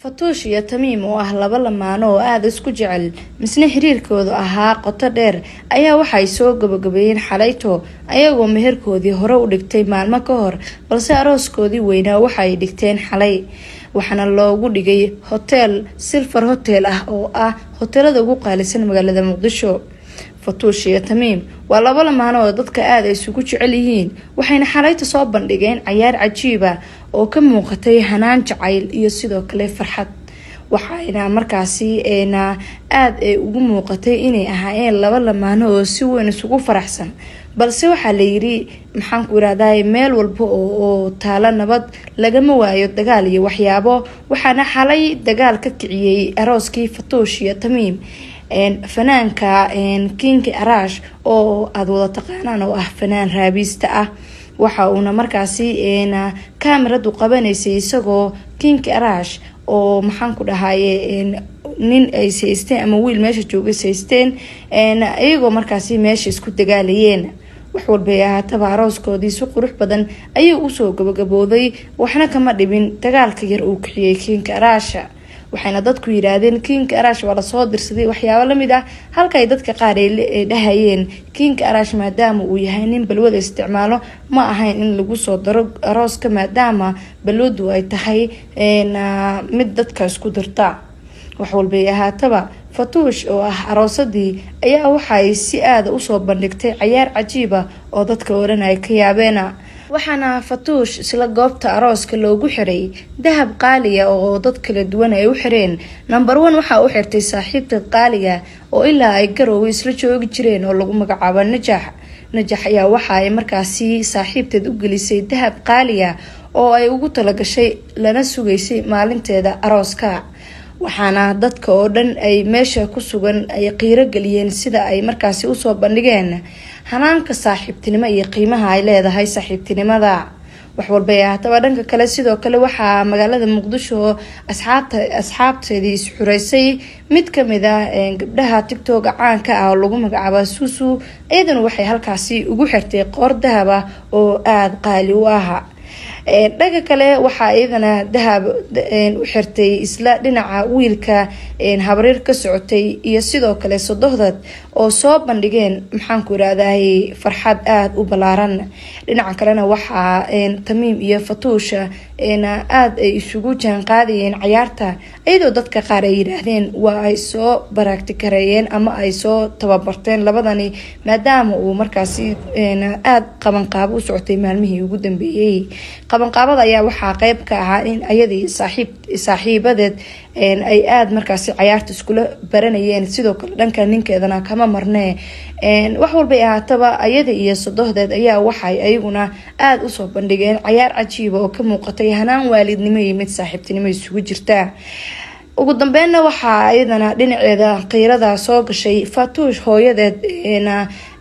Fatuush iyo Tamiim oo ah laba lamaano oo aad isku jecel misna xiriirkoodu ahaa qoto dheer ayaa waxay soo gabagabeeyeen xalayto ayagoo meherkoodii hore u dhigtay maalmo ka hor balse arooskoodii weynaa waxay dhigteen xalay waxaana loogu dhigay hotel Silver Hotel oo ah hotelada ugu qaalisan magaalada Muqdisho. Fatuush iyo Tamiim waa laba lamaano oo dadka aad isugu jecel yihiin waxayna xalayto soo bandhigeen ciyaar cajiib ah oo ka muuqatay hanaan jacayl iyo sidoo kale farxad waxayna markaasi aad ugu muuqatay inay ahaayeen laba lamaano oo si weyn isugu faraxsan balse waxa la yiri maxaan ku raadayay meel walba oo taala nabad lagama waayo dagaal iyo waxyaabo waxaana xalay dagaal ka kiciyay arooskii Fatuush iyo Tamiim fanaanka King Arash oo aad wada taqaanaan oo ah fanaan raabista ah waxa uu markaasi kaamiradu qabanaysay isagoo King Arash oo maxaan ku dhahaye nin ay seysteen ama wiil meesha joogay seysteen iyagoo markaasi meesha isku dagaalayeen wax walba ahaataba arooskoodii si qurux badan ayuu u soo gabagabooday waxna kama dhibin dagaalka yar uu kiciyay King Arash waxayna dadku yiraahdeen King Arash waa la soo dirsaday waxyaabo la mid ah halka ay dadka qaar ay dhahayeen King Arash maadaama uu yahay nin balwada isticmaalo ma ahayn in lagu soo daro arooska maadaama balwadu ay tahay mid dadka isku dirta wax walba ahaataba Fatuush oo ah aroosadii ayaa waxay si aad u soo bandhigtay ciyaar cajiib ah oo dadka oranay ka yaabeen waxaana Fatuush isla goobta arooska loogu xiray dahab qaali ah oo dad kala duwan ay u xireen number 1 waxa uu xirtay saaxiibta qaaliga oo ilaa ay garoow isla joogi jireen oo lagu magacaabo Najax ayaa waxa ay markaasi saaxiibteed u gelisay dahab qaali ah oo ay ugu talagashay lana sugaysay maalinteeda arooska waxaana dadka oo dhan ay meesha ku sugan ay qiiro galiyeen sida ay markaasi u soo bandhigeen hanaanka saaxiibtinimo iyo qiimaha ay leedahay saaxiibtinimada wax walba ahaataba dhanka kale sidoo kale waxa magaalada Muqdisho asxaabteedii isxureysay mid kamid ah gabdhaha TikTok caanka ah oo lagu magacaabo Susu iyadana waxay halkaasi ugu xirtay qoor dahab ah oo aad qaali u ah dhaga kale waxa iyadana dahab u xirtay isla dhinaca wiilka habareer ka socotay iyo sidoo kale sodohdad oo soo bandhigeen maxaan ku raadahay farxad aad u balaaran dhinaca kalena waxa Tamiim iyo Fatuush aad ay isugu jaan qaadayeen ciyaarta iyadoo dadka qaar ay yiraahdeen waa ay soo baraagtikareeyeen ama ay soo tababarteen labadani maadaama uu markaasi aad qaban qaab u socotay maalmihii ugu dambeeyay qabanqaabada ayaa waxaa qayb ka ahaa in ayadii saaxiibadeed ay aad markaasi ciyaarta iskula baranayeen sidoo kale dhanka ninkeedana kama marnee wax walba ahaataba ayada iyo sodohdeed ayaa waxay ayaguna aad u soo bandhigeen ciyaar cajiib oo ka muuqatay hanaan waalidnimo iyo mid saaxiibtinimo isugu jirta ugu dambeynna waxa ayadana dhinaceeda qiirada soo gashay Fatuush hooyadeed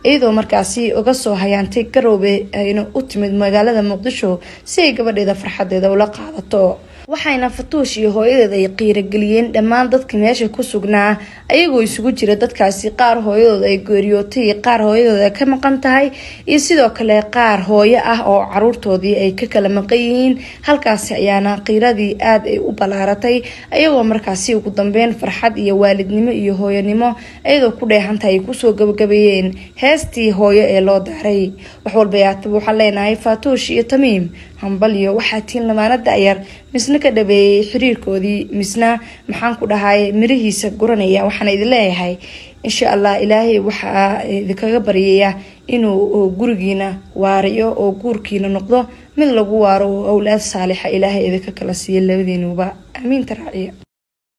iyadoo markaasi uga soo hayaantay garoobe ayna u timid magaalada Muqdisho si ay gabadheeda farxadeeda ula qaadato waxayna Fatuush iyo hooyadeed ay qiiro galiyeen dhammaan dadka meesha ku sugnaa ayagoo isugu jira dadkaasi qaar hooyadooda ay geeriyootay qaar hooyadooda ka maqan tahay iyo sidoo kale qaar hooyo ah oo caruurtoodii ay ka kala maqan yihiin halkaasi ayaana qiiradii aad ay u balaaratay ayagoo markaasi ugu dambeyn farxad iyo waalidnimo iyo hooyanimo iyadoo ku dheehantahay ku soo gabagabeeyeen heestii hooyo ee loo daaray wax walba waxa leenahay Fatuush iyo Tamiim hambaliyo waxa tiin lamaanada yar misna ka dhabeeyay xiriirkoodii misna maxaan ku dhahay mirihiisa guranaya waxaan idin leeyahay insha Allah ilaahay waxa idinkaga bariyaya inuu gurigiina waariyo oo guurkiina noqdo mid lagu waaro awlaad saalix ilaahay idinka kala siiyo labadiinuba amiin taraaciya